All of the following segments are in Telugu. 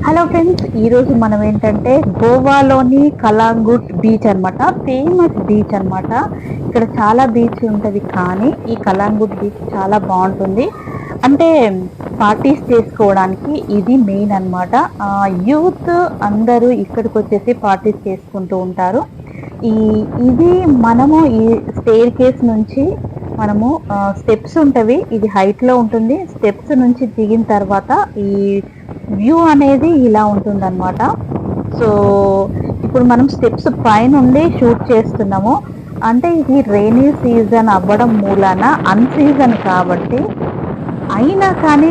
హలో ఫ్రెండ్స్, ఈరోజు మనం ఏంటంటే గోవాలోని కలాంగుట్ బీచ్ అనమాట. ఫేమస్ బీచ్ అనమాట. ఇక్కడ చాలా బీచ్ ఉంటుంది, కానీ ఈ కలాంగుట్ బీచ్ చాలా బాగుంటుంది. అంటే పార్టీస్ చేసుకోవడానికి ఇది మెయిన్ అనమాట. యూత్ అందరూ ఇక్కడికి వచ్చేసి పార్టీస్ చేసుకుంటూ ఉంటారు. ఈ ఇది మనము ఈ స్టేర్ కేస్ నుంచి మనము స్టెప్స్ ఉంటవి. ఇది హైట్ లో ఉంటుంది. స్టెప్స్ నుంచి దిగిన తర్వాత ఈ వ్యూ అనేది ఇలా ఉంటుందన్నమాట. సో ఇప్పుడు మనం స్టెప్స్ పైనుండి షూట్ చేస్తున్నాము. అంటే ఇది రైనీ సీజన్ అవ్వడం మూలాన అన్ సీజన్ కాబట్టి అయినా కానీ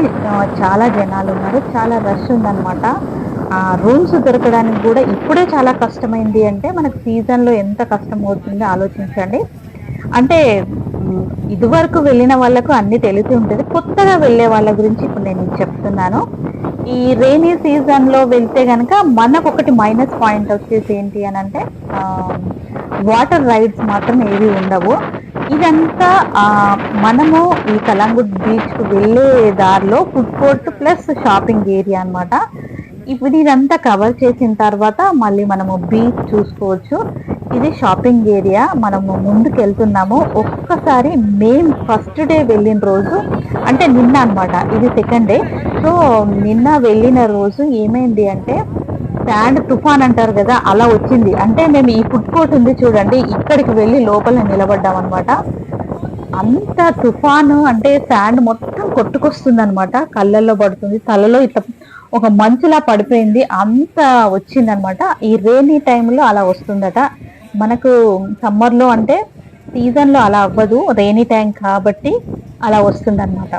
చాలా జనాలు ఉన్నారు, చాలా రష్ ఉందన్నమాట. రూమ్స్ దొరకడానికి కూడా ఇప్పుడే చాలా కష్టమైంది అంటే మనకు సీజన్లో ఎంత కష్టం అవుతుందో ఆలోచించండి. అంటే ఇదివరకు వెళ్ళిన వాళ్ళకు అన్ని తెలిసి ఉంటుంది. కొత్తగా వెళ్ళే వాళ్ళ గురించి ఇప్పుడు నేను చెప్తున్నాను. ఈ రైనీ సీజన్లో వెళ్తే కనుక మనకు ఒకటి మైనస్ పాయింట్ వచ్చేసి ఏంటి అని అంటే వాటర్ రైడ్స్ మాత్రం ఏవి ఉండవు. ఇదంతా మనము ఈ కలంగుట్ బీచ్కు వెళ్ళే దారిలో food court plus shopping area అనమాట. ఇప్పుడు ఇదంతా కవర్ చేసిన తర్వాత మళ్ళీ మనము బీచ్ చూసుకోవచ్చు. ఇది షాపింగ్ ఏరియా. మనము ముందుకు వెళ్తున్నాము. ఒక్కసారి మేము ఫస్ట్ డే వెళ్ళిన రోజు అంటే నిన్న అనమాట, ఇది సెకండ్ డే. సో నిన్న వెళ్ళిన రోజు ఏమైంది అంటే శాండ్ తుఫాన్ అంటారు కదా, అలా వచ్చింది. అంటే మేము ఈ ఫుడ్ కోర్ట్ ఉంది చూడండి, ఇక్కడికి వెళ్ళి లోపల నిలబడ్డాం అనమాట. అంత తుఫాను అంటే శాండ్ మొత్తం కొట్టుకొస్తుంది అనమాట, కళ్ళల్లో పడుతుంది, తలలో ఇట్లా ఒక మంచులా పడిపోయింది, అంత వచ్చిందనమాట. ఈ రైనీ టైంలో అలా వస్తుందట. మనకు సమ్మర్లో అంటే సీజన్లో అలా అవ్వదు, రైనీ టైం కాబట్టి అలా వస్తుందన్నమాట.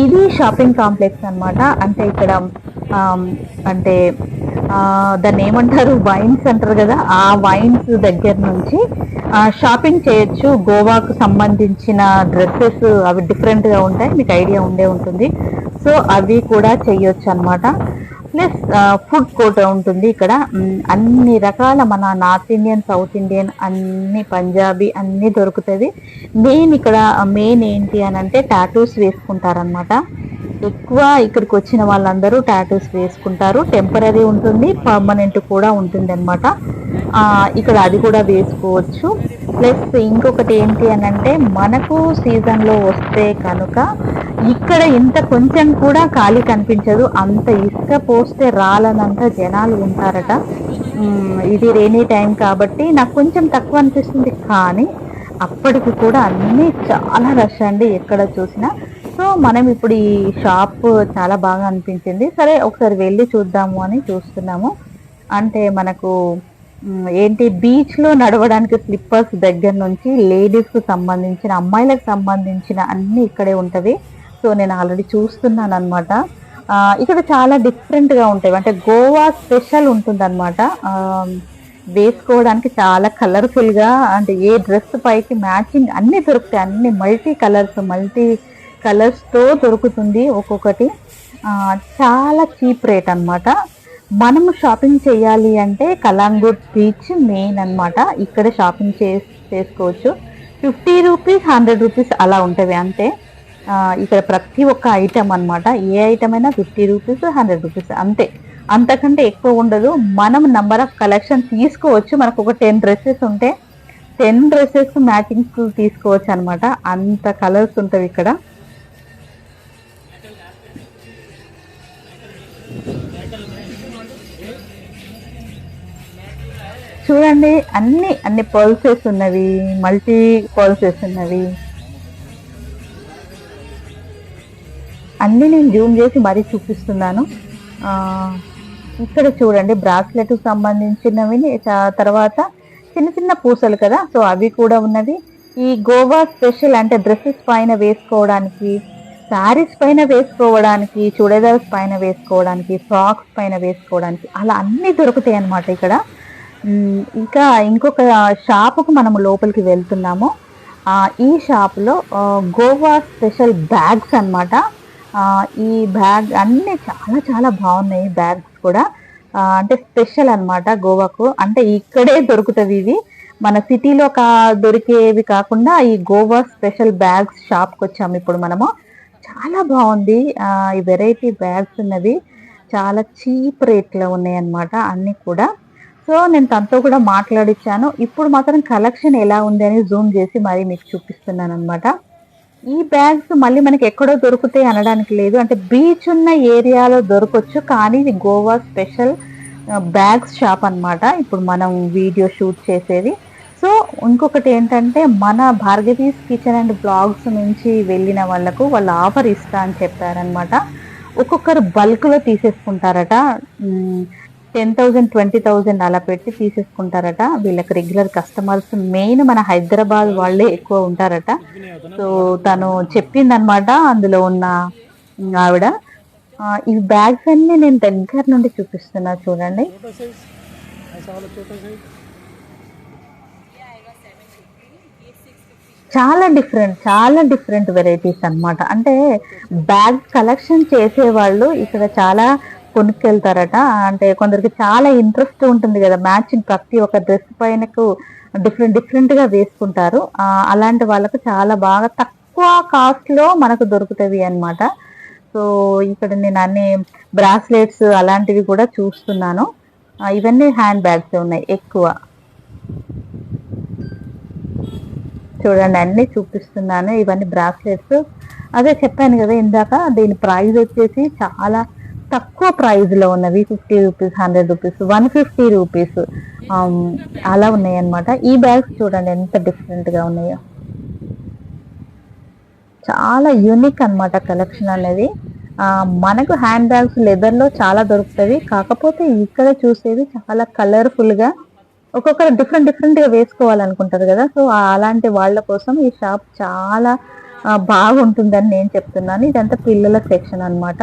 ఇది షాపింగ్ కాంప్లెక్స్ అనమాట. అంటే ఇక్కడ అంటే దాన్ని ఏమంటారు, వైన్స్ అంటారు కదా, ఆ వైన్స్ దగ్గర నుంచి షాపింగ్ చేయొచ్చు. గోవాకు సంబంధించిన డ్రెస్సెస్ అవి డిఫరెంట్గా ఉంటాయి, మీకు ఐడియా ఉండే ఉంటుంది. సో అవి కూడా చేయొచ్చు అనమాట. ప్లస్ ఫుడ్ కోర్ట్ ఉంటుంది ఇక్కడ. అన్ని రకాల మన నార్త్ ఇండియన్, సౌత్ ఇండియన్, అన్ని పంజాబీ అన్నీ దొరుకుతుంది. మెయిన్ ఏంటి అని అంటే టాటూస్ వేసుకుంటారనమాట. ఎక్కువ ఇక్కడికి వచ్చిన వాళ్ళందరూ టాటూస్ వేసుకుంటారు. టెంపరీ ఉంటుంది, పర్మనెంట్ కూడా ఉంటుంది అనమాట. ఇక్కడ అది కూడా వేసుకోవచ్చు. ప్లస్ ఇంకొకటి ఏంటి అని అంటే మనకు సీజన్లో వస్తే కనుక ఇక్కడ ఇంత కొంచెం కూడా ఖాళీ కనిపించదు. అంత ఇసుక పోస్తే రాలనంత జనాలు ఉంటారట. ఇది రైనీ టైం కాబట్టి నాకు కొంచెం తక్కువ అనిపిస్తుంది, కానీ అప్పటికి కూడా అన్నీ చాలా రష్ అండి ఎక్కడ చూసినా. సో మనం ఇప్పుడు ఈ షాప్ చాలా బాగా అనిపించింది, సరే ఒకసారి వెళ్ళి చూద్దాము అని చూస్తున్నాము. అంటే మనకు ఏంటి, బీచ్లో నడవడానికి స్లిప్పర్స్ దగ్గర నుంచి లేడీస్కు సంబంధించిన, అమ్మాయిలకు సంబంధించిన అన్నీ ఇక్కడే ఉంటుంది. సో నేను ఆల్రెడీ చూస్తున్నాను అనమాట. ఇక్కడ చాలా డిఫరెంట్గా ఉంటాయి. అంటే గోవా స్పెషల్ ఉంటుంది అనమాట. వేసుకోవడానికి చాలా కలర్ఫుల్గా, అంటే ఏ డ్రెస్ పైకి మ్యాచింగ్ అన్నీ దొరుకుతాయి. అన్ని మల్టీ కలర్స్తో దొరుకుతుంది ఒక్కొక్కటి. చాలా చీప్ రేట్ అనమాట. మనము షాపింగ్ చేయాలి అంటే కలాంగుట్ బీచ్ మెయిన్ అనమాట. ఇక్కడ షాపింగ్ చేసుకోవచ్చు. 50 రూపీస్, 100 రూపీస్ అలా ఉంటుంది అంతే. ఇక్కడ ప్రతి ఒక్క ఐటమ్ అనమాట, ఏ ఐటమ్ అయినా 50 రూపీస్, 100 రూపీస్ అంతే, అంతకంటే ఎక్కువ ఉండదు. మనం నంబర్ ఆఫ్ కలెక్షన్ తీసుకోవచ్చు. మనకు ఒక 10 డ్రెస్సెస్ ఉంటే 10 డ్రెస్సెస్ మ్యాచింగ్స్ తీసుకోవచ్చు అనమాట. అంత కలర్స్ ఉంటాయి ఇక్కడ. చూడండి, అన్ని పర్ల్సెస్ ఉన్నవి, మల్టీ పర్ల్సెస్ ఉన్నవి, అన్నీ నేను జూమ్ చేసి మరీ చూపిస్తున్నాను. ఇక్కడ చూడండి, బ్రాస్లెట్ సంబంధించినవి, తర్వాత చిన్న చిన్న పూసలు కదా, సో అవి కూడా ఉన్నది. ఈ గోవా స్పెషల్ అంటే డ్రెస్సెస్ పైన వేసుకోవడానికి, శారీస్ పైన వేసుకోవడానికి, చుడీదార్స్ పైన వేసుకోవడానికి, ఫ్రాక్స్ పైన వేసుకోవడానికి, అలా అన్నీ దొరుకుతాయి అన్నమాట ఇక్కడ. ఇంకా ఇంకొక షాపుకు మనము లోపలికి వెళ్తున్నాము. ఈ షాపులో గోవా స్పెషల్ బ్యాగ్స్ అనమాట. ఈ బ్యాగ్ అన్నీ చాలా చాలా బాగున్నాయి. బ్యాగ్స్ కూడా అంటే స్పెషల్ అనమాట గోవాకు. అంటే ఇక్కడే దొరుకుతుంది ఇవి, మన సిటీలో దొరికేవి కాకుండా ఈ గోవా స్పెషల్ బ్యాగ్స్ షాప్కి వచ్చాము ఇప్పుడు మనము. చాలా బాగుంది. ఈ వెరైటీ బ్యాగ్స్ ఉన్నవి చాలా చీప్ రేట్‌లో ఉన్నాయన్నమాట అన్నీ కూడా. సో, నేను తనతో కూడా మాట్లాడిచ్చాను. ఇప్పుడు మాత్రం కలెక్షన్ ఎలా ఉంది అని జూమ్ చేసి మరీ మీకు చూపిస్తున్నానన్నమాట. ఈ బ్యాగ్స్ మళ్ళీ మనకి ఎక్కడో దొరుకుతాయి అనడానికి లేదు. అంటే బీచ్ ఉన్న ఏరియాలో దొరకొచ్చు. కానీ ఇది గోవా స్పెషల్ బ్యాగ్స్ షాప్ అన్నమాట. ఇప్పుడు మనం వీడియో షూట్ చేసేది. సో, ఇంకొకటేంటంటే మన భార్గవీస్ కిచెన్ అండ్ బ్లాగ్స్ నుంచి వెళ్ళిన వాళ్ళకు వాళ్ళు ఆఫర్ ఇస్తా అని చెప్పారనమాట. ఒక్కొక్కరు బల్క్‌లో తీసేసుకుంటారట. హ్మ్. 10,000, 20,000 అలా పెట్టి తీసేసుకుంటారట. వీళ్ళకి రెగ్యులర్ కస్టమర్స్ మెయిన్ మన హైదరాబాద్ వాళ్ళే ఎక్కువ ఉంటారట. సో, తను చెప్పిందనమాట అందులో ఉన్న ఆవిడ. ఈ బ్యాగ్స్ అన్నీ నేను దగ్గర నుండి చూపిస్తున్నా చూడండి. చాలా డిఫరెంట్ వెరైటీస్ అన్నమాట. అంటే బ్యాగ్ కలెక్షన్ చేసేవాళ్ళు ఇక్కడ చాలా కొనుక్కెళ్తారట. అంటే కొందరికి చాలా ఇంట్రెస్ట్ ఉంటుంది గదా! మ్యాచింగ్ ప్రతి ఒక్క డ్రెస్ పైనకు డిఫరెంట్‌గా వేసుకుంటారు. అలాంటి వాళ్ళకు చాలా బాగా తక్కువ కాస్ట్‌లో మనకు దొరుకుతవి అన్నమాట. సో, ఇక్కడ నేను అన్ని బ్రాస్లెట్స్ అలాంటివి కూడా చూస్తున్నాను. ఇవన్నీ హ్యాండ్ బ్యాగ్సే ఉన్నాయి ఎక్కువ. చూడండి అన్నీ చూపిస్తున్నాను. ఇవన్నీ బ్రాస్లెట్స్. అదే చెప్పాను గదా! ఇందాక దీని ప్రైస్ వచ్చేసి చాలా తక్కువ ప్రైస్‌లో ఉన్నవి. రూ. 50, రూ. 100, రూ. 150 అలా ఉన్నాయన్నమాట. ఈ బ్యాగ్స్ చూడండి ఎంత డిఫరెంట్‌గా ఉన్నాయో. చాలా యూనిక్ అన్నమాట కలెక్షన్ అనేది. మనకు హ్యాండ్ బ్యాగ్స్ లెదర్‌లో చాలా దొరుకుతవి. కాకపోతే ఇక్కడ చూసేవి చాలా కలర్‌ఫుల్‌గా ఒక్కొక్కరు డిఫరెంట్‌గా వేసుకోవాలనుకుంటారు గదా! సో, అలాంటి వాళ్ళ కోసం ఈ షాప్ చాలా బాగుంటుందని నేను చెప్తున్నాను. ఇదంతా పిల్లల సెక్షన్ అన్నమాట.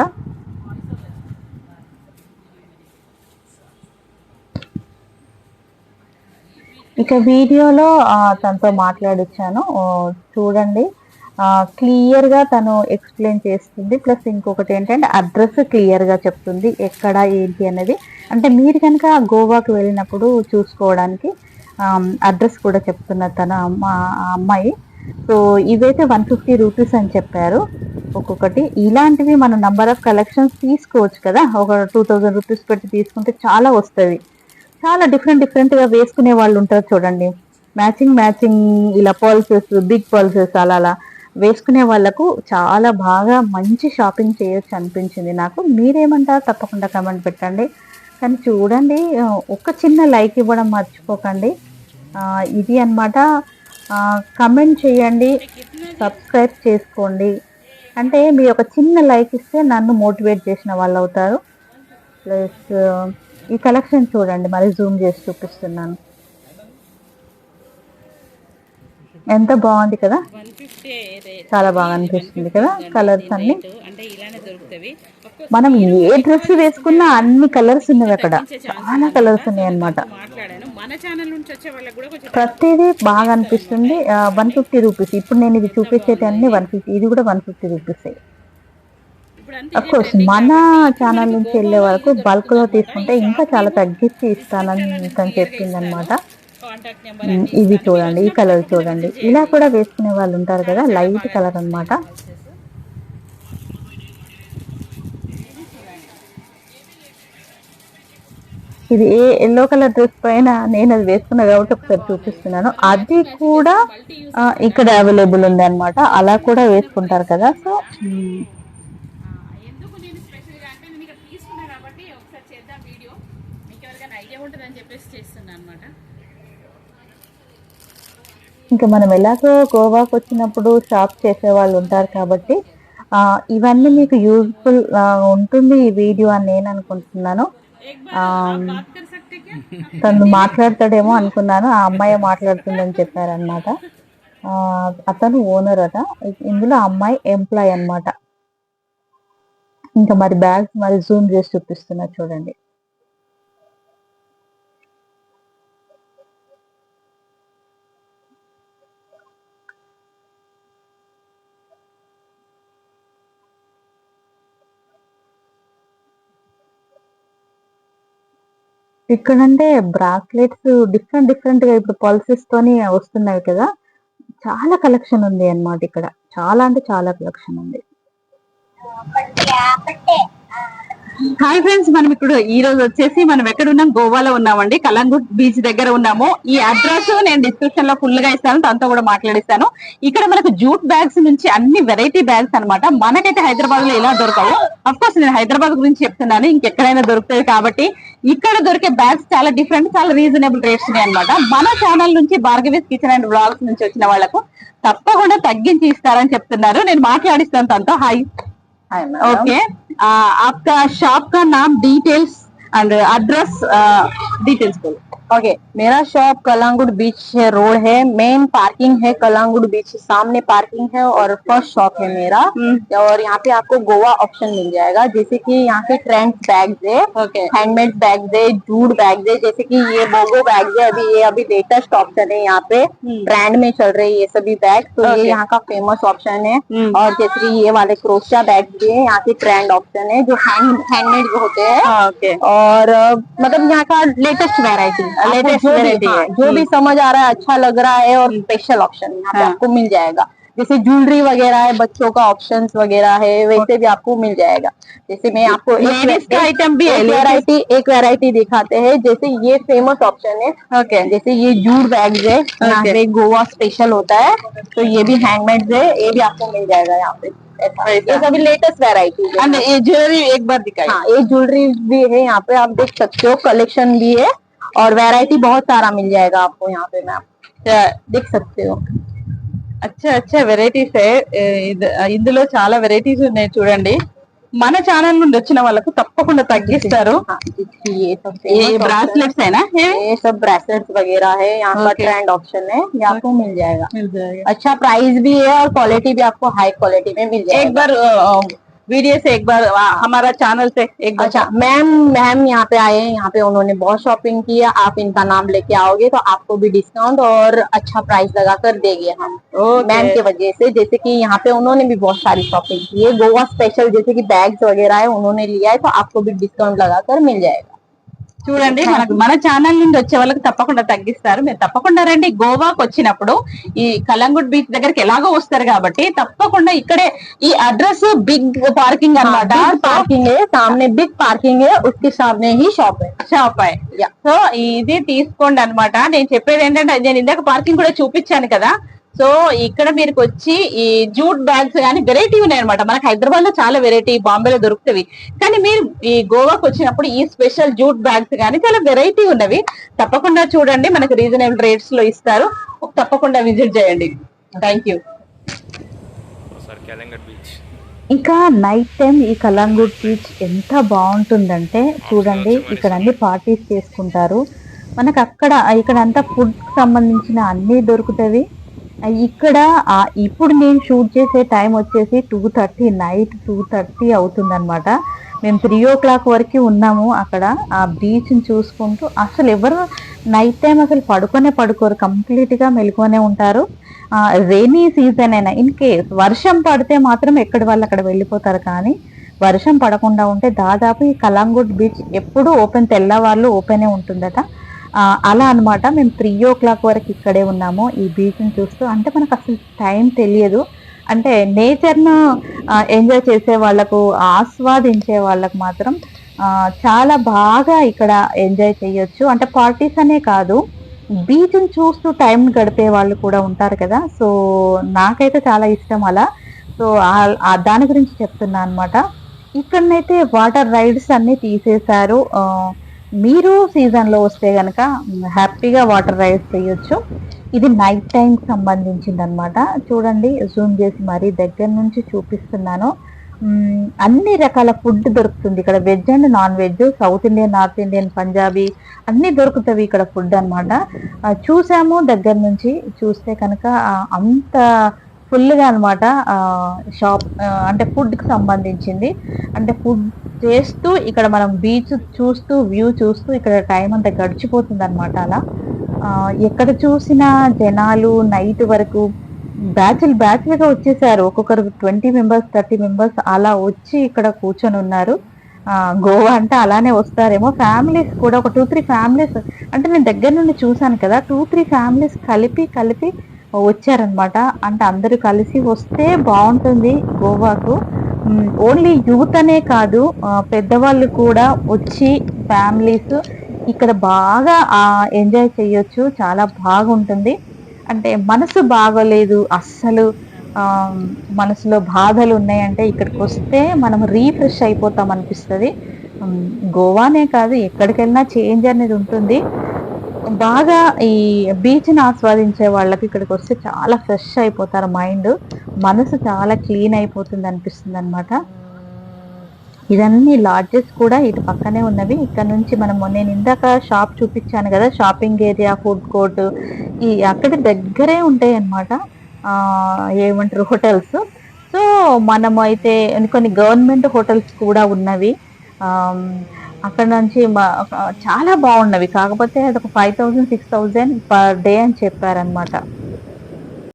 ఇక వీడియోలో తనతో మాట్లాడిచ్చాను. చూడండి. క్లియర్‌గా తను ఎక్స్‌ప్లెయిన్ చేస్తుంది. ప్లస్ ఇంకొకటేంటంటే అడ్రెస్ క్లియర్‌గా చెప్తుంది. ఎక్కడ ఏంటి అనేది. అంటే మీరు గనక గోవాకు వెళ్ళినప్పుడు చూసుకోవడానికి అడ్రెస్ కూడా చెప్తున్నది ఆ అమ్మాయి. సో, ఇవైతే రూ. 150 అని చెప్పారు ఒక్కొక్కటి. ఇలాంటివి మనం నంబర్ ఆఫ్ కలెక్షన్స్ తీసుకోవచ్చు కదా! ఒక రూ. 2000 పెట్టి తీసుకుంటే చాలా వస్తది. చాలా డిఫరెంట్‌గా వేసుకునే వాళ్ళుంటారు చూడండి. మ్యాచింగ్ ఇలా పర్ల్సెస్, బిగ్ పర్ల్సెస్ అలా వేసుకునే వాళ్ళకు చాలా బాగా మంచి షాపింగ్ చేయొచ్చు అనిపించింది నాకు. మీరేమంటారు? తప్పకుండా కామెంట్ పెట్టండి. కానీ చూడండి ఒక చిన్న లైక్ ఇవ్వడం మర్చిపోకండి. ఇది అన్నమాట. కమెంట్ చేయండి. సబ్స్క్రైబ్ చేసుకోండి. అంటే మీరు ఒక చిన్న లైక్ ఇస్తే నన్ను మోటివేట్ చేసిన వాళ్ళవుతారు. ప్లస్ ఈ కలెక్షన్ చూడండి. మరి జూమ్ చేసి చూపిస్తున్నాను. ఎంత బాగుంది కదా! చాలా బాగా అనిపిస్తుంది కదా కలర్స్ అన్ని. మనం ఏ డ్రెస్ వేసుకున్నా అన్ని కలర్స్ ఉన్నవి అక్కడ. చాలా కలర్స్ ఉన్నాయి అన్నమాట. ప్రతిదీ బాగా అనిపిస్తుంది. రూ. 150. ఇప్పుడు నేను ఇది చూపించేటి అన్ని 150. ఇది కూడా రూ. 150. అఫ్కోర్స్ మన ఛానల్ నుంచి వెళ్ళే వరకు బల్క్‌లో తీసుకుంటే ఇంకా చాలా తగ్గించి ఇస్తానని తను చెప్పిందనమాట. ఇది చూడండి. ఈ కలర్ చూడండి. ఇలా కూడా వేసుకునే వాళ్ళు ఉంటారు కదా! లైట్ కలర్ అన్నమాట. ఇది యెల్లో కలర్ డ్రెస్ పైన నేను అది వేసుకున్నా కాబట్టి ఒకసారి చూపిస్తున్నాను. అది కూడా ఇక్కడ అవైలబుల్ ఉందన్నమాట. అలా కూడా వేసుకుంటారు కదా! సో, ఇంకా మనం ఎలాగో గోవాకి వచ్చినప్పుడు షాప్ చేసేవాళ్ళు ఉంటారు కాబట్టి ఇవన్నీ మీకు యూజ్‌ఫుల్ ఉంటుంది ఈ వీడియో అని నేను అనుకుంటున్నాను. తను మాట్లాడతాడేమో అనుకున్నాను. ఆ అమ్మాయే మాట్లాడుతుందని చెప్పారనమాట. అతను ఓనర్ అట. ఇందులో అమ్మాయి ఎంప్లాయ్ అన్నమాట. ఇంకా మరి బ్యాగ్స్ మరి జూమ్ చేసి చూపిస్తున్నా చూడండి. ఇక్కడంటే బ్రాస్లెట్స్ డిఫరెంట్‌గా ఇప్పుడు పల్సెస్‌తోని వస్తున్నాయి కదా! చాలా కలెక్షన్ ఉంది అన్నమాట ఇక్కడ. చాలా అంటే చాలా కలెక్షన్ ఉంది. హాయ్ ఫ్రెండ్స్, మనం ఇప్పుడు ఈ రోజు వచ్చేసి మనం ఎక్కడ ఉన్నాం, గోవాలో ఉన్నామండి. కలంగుట్ బీచ్ దగ్గర ఉన్నాము. ఈ అడ్రస్ నేను డిస్క్రిప్షన్ లో ఫుల్ గా ఇస్తాను, దాంతో కూడా మాట్లాడిస్తాను. ఇక్కడ మనకు జూట్ బ్యాగ్స్ నుంచి అన్ని వెరైటీ బ్యాగ్స్ అన్నమాట. మనకైతే హైదరాబాద్ లో ఇలా దొరకవు. అఫ్ కోర్స్ నేను హైదరాబాద్ గురించి చెప్తున్నాను, ఇంకెక్కడైనా దొరుకుతుంది కాబట్టి. ఇక్కడ దొరికే బ్యాగ్స్ చాలా డిఫరెంట్, చాలా రీజనబుల్ రేట్స్ ఉన్నాయి అనమాట. మన ఛానల్ నుంచి భార్గవీస్ కిచెన్ అండ్ బ్లాగ్స్ నుంచి వచ్చిన వాళ్ళకు తప్పకుండా తగ్గించి ఇస్తారని చెప్తున్నారు. నేను మాట్లాడిస్తాను తనతో. హాయ్. ओके, आपका शॉप का नाम डिटेल्स एंड एड्रेस डिटेल्स बोलो। ओके, मेरा शॉप कलांगुट बीच रोड है, मेन पार्किंग है कलांगुट बीच सामने पार्किंग है और फर्स्ट शॉप है मेरा। और यहाँ पे आपको गोवा ऑप्शन मिल जाएगा, जैसे कि यहाँ पे ट्रेंड्स बैग्स है, हैंडमेड बैग्स है, जूट बैग्स है, जैसे कि ये बोगो बैग्स है, अभी लेटेस्ट ऑप्शन है यहाँ पे, ब्रांड में चल रहे ये सभी बैग, तो ये यहाँ का फेमस ऑप्शन है। और जैसे कि ये वाले क्रोशिया बैग भी है, यहाँ के ट्रेंड ऑप्शन है जो हैंडमेड होते हैं। और मतलब यहाँ का लेटेस्ट वेराइटी, जो भी समझ आ रहा है, अच्छा लग रहा है और स्पेशल ऑप्शन यहाँ पे आपको मिल जाएगा। जैसे ज्वेलरी वगैरह है, बच्चों का ऑप्शंस वगैरह है, वैसे भी आपको मिल जाएगा। जैसे मैं आपको एक आइटम भी एक वैरायटी दिखाते हैं। जैसे ये फेमस ऑप्शन है, ओके, जैसे ये जूट बैग्स है, यहाँ पे गोवा स्पेशल होता है, तो ये भी हैंडमेड है, ये भी आपको मिल जाएगा यहाँ पे। ये सभी लेटेस्ट वैरायटी है। ये ज्वेलरी एक बार दिखाइए। हाँ, ये ज्वेलरी भी है, यहाँ पे आप देख सकते हो, कलेक्शन भी है और वैरायटी बहुत सारा मिल जाएगा आपको यहाँ पे। मैम देख सकते हो, అచ్చా అచ్చా వెరైటీస్ ఇందులో చాలా వెరైటీస్ ఉన్నాయి చూడండి. మన ఛానల్ నుండి వచ్చిన వాళ్ళకు తప్పకుండా తగ్గిస్తారు. ब्रासलेट्स है ना, ये सब ब्रासलेट्स वगैरह है, यहाँ का ट्रेंड ऑप्शन है, ये आपको मिल जाएगा। अच्छा प्राइस भी है और क्वालिटी भी आपको हाई क्वालिटी में मिल जाएगा। एक बार वीडियो से एक बार हमारा चैनल से एक बार। अच्छा मैम यहाँ पे आए हैं, यहाँ पे उन्होंने बहुत शॉपिंग किया, आप इनका नाम लेके आओगे तो आपको भी डिस्काउंट और अच्छा प्राइस लगा कर देंगे हम मैम के वजह से। जैसे कि यहाँ पे उन्होंने भी बहुत सारी शॉपिंग की है, गोवा स्पेशल जैसे कि बैग्स वगैरह है उन्होंने लिया है, तो आपको भी डिस्काउंट लगा कर मिल जाएगा। చూడండి, మన ఛానల్ నుండి వచ్చే వాళ్ళకి తప్పకుండా తగ్గిస్తారు. మీరు తప్పకుండా రండి. గోవాకు వచ్చినప్పుడు ఈ కలంగుట్ బీచ్ దగ్గరికి ఎలాగో వస్తారు కాబట్టి తప్పకుండా ఇక్కడే ఈ అడ్రస్ బిగ్ పార్కింగ్ అన్నమాట. పార్కింగ్ సామ్నే బిగ్ పార్కింగ్ ఉస్కి సామ్నే హీ షాప్ సో ఇది తీసుకోండి అన్నమాట. నేను చెప్పేది ఏంటంటే, నేను ఇందాక పార్కింగ్ కూడా చూపించాను కదా. సో ఇక్కడ మీరు వచ్చి ఈ జూట్ బ్యాగ్స్ కానీ వెరైటీ ఉన్నాయి అనమాట. మనకి హైదరాబాద్ లో చాలా వెరైటీ, బాంబేలో దొరుకుతాయి. కానీ మీరు ఈ గోవాకు వచ్చినప్పుడు ఈ స్పెషల్ జూట్ బ్యాగ్స్ కానీ చాలా వెరైటీ ఉన్నవి. తప్పకుండా చూడండి, మనకు రీజనబుల్ రేట్స్ లో ఇస్తారు. తప్పకుండా విజిట్ చేయండి. Thank you. ఇంకా నైట్ టైం ఈ కలంగుట్ బీచ్ ఎంత బాగుంటుందంటే చూడండి, ఇక్కడ అన్ని పార్టీస్ చేసుకుంటారు. మనకు ఇక్కడ అంతా ఫుడ్ సంబంధించిన అన్ని దొరుకుతాయి. ఇక్కడ ఇప్పుడు నేను షూట్ చేసే టైం వచ్చేసి 2:30 నైట్ 2:30 అవుతుందన్నమాట. మేము 3 o'clock వరకు ఉన్నాము అక్కడ ఆ బీచ్ని చూసుకుంటూ. అసలు ఎవరు నైట్ టైం అసలు పడుకోరు, కంప్లీట్గా మెలుకునే ఉంటారు. రెయినీ సీజన్ అయినా ఇన్ కేస్ వర్షం పడితే మాత్రం ఎక్కడి వాళ్ళు అక్కడ వెళ్ళిపోతారు. కానీ వర్షం పడకుండా ఉంటే దాదాపు ఈ కలంగుట్ బీచ్ ఎప్పుడు ఓపెన్, తెల్లవాళ్ళు ఓపెనే ఉంటుందట. అలా అనమాట. మేము 3 o'clock వరకు ఇక్కడే ఉన్నాము ఈ బీచ్ని చూస్తూ. అంటే మనకు అసలు టైం తెలియదు. అంటే నేచర్ను ఎంజాయ్ చేసే వాళ్ళకు, ఆస్వాదించే వాళ్ళకు మాత్రం చాలా బాగా ఇక్కడ ఎంజాయ్ చేయొచ్చు. అంటే పార్టీస్ అనే కాదు, బీచ్ని చూస్తూ టైం గడిపే వాళ్ళు కూడా ఉంటారు కదా. సో నాకైతే చాలా ఇష్టం అలా. సో దాని గురించి చెప్తున్నా అనమాట. ఇక్కడనైతే వాటర్ రైడ్స్ అన్నీ తీసేశారు. మీరు సీజన్లో వస్తే కనుక హ్యాపీగా వాటర్ రైడ్స్ చేయొచ్చు. ఇది నైట్ టైంకి సంబంధించింది అనమాట. చూడండి, జూమ్ చేసి మరీ దగ్గర నుంచి చూపిస్తున్నాను. అన్ని రకాల ఫుడ్ దొరుకుతుంది ఇక్కడ. Veg and non veg, south Indian, north Indian, Punjabi అన్నీ దొరుకుతాయి ఇక్కడ ఫుడ్ అనమాట. చూసాము దగ్గర నుంచి. చూస్తే కనుక అంత ఫుల్గా అనమాట షాప్. అంటే ఫుడ్కి సంబంధించింది. అంటే ఫుడ్ చేస్తూ ఇక్కడ మనం బీచ్ చూస్తూ, వ్యూ చూస్తూ ఇక్కడ టైం అంతా గడిచిపోతుంది అనమాట. అలా ఎక్కడ చూసినా జనాలు నైట్ వరకు బ్యాచ్లుగా వచ్చేసారు. ఒక్కొక్కరు 20 members 30 members అలా వచ్చి ఇక్కడ కూర్చొని ఉన్నారు. గోవా అంటే అలానే వస్తారేమో. ఫ్యామిలీస్ కూడా ఒక 2-3 ఫ్యామిలీస్, అంటే నేను దగ్గర నుండి చూసాను కదా, 2-3 ఫ్యామిలీస్ కలిపి వచ్చారనమాట. అంటే అందరూ కలిసి వస్తే బాగుంటుంది గోవాకు. ఓన్లీ యూత్ అనే కాదు, పెద్దవాళ్ళు కూడా వచ్చి ఫ్యామిలీస్ ఇక్కడ బాగా ఎంజాయ్ చేయొచ్చు. చాలా బాగుంటుంది. అంటే మనసు బాగోలేదు అస్సలు, ఆ, మనసులో బాధలు ఉన్నాయంటే ఇక్కడికి వస్తే మనం రీఫ్రెష్ అయిపోతాం అనిపిస్తుంది. గోవానే కాదు ఎక్కడికెళ్ళినా చేంజ్ అనేది ఉంటుంది. బాగా ఈ బీచ్‌ని ఆస్వాదించే వాళ్ళకి ఇక్కడికొస్తే చాలా ఫ్రెష్ అయిపోతారు మైండ్. మనసు చాలా క్లీన్ అయిపోతుంది అనిపిస్తుందనమాట. ఇదన్నీ లాడ్జెస్ కూడా ఇటు పక్కనే ఉన్నవి. ఇక్కడ నుంచి మనము నేను ఇందాక షాప్ చూపించాను కదా! షాపింగ్ ఏరియా, ఫుడ్ కోర్ట్ అక్కడి దగ్గరే ఉంటాయన్నమాట. ఏమంటారు హోటల్స్. సో, మనము అయితే కొన్ని గవర్నమెంట్ హోటల్స్ కూడా ఉన్నవి. ఆహ్, అక్కడ నుంచి చాలా బాగున్నవి. కాకపోతే అదొక 5000, 6000 పర్ డే అని చెప్పారనమాట.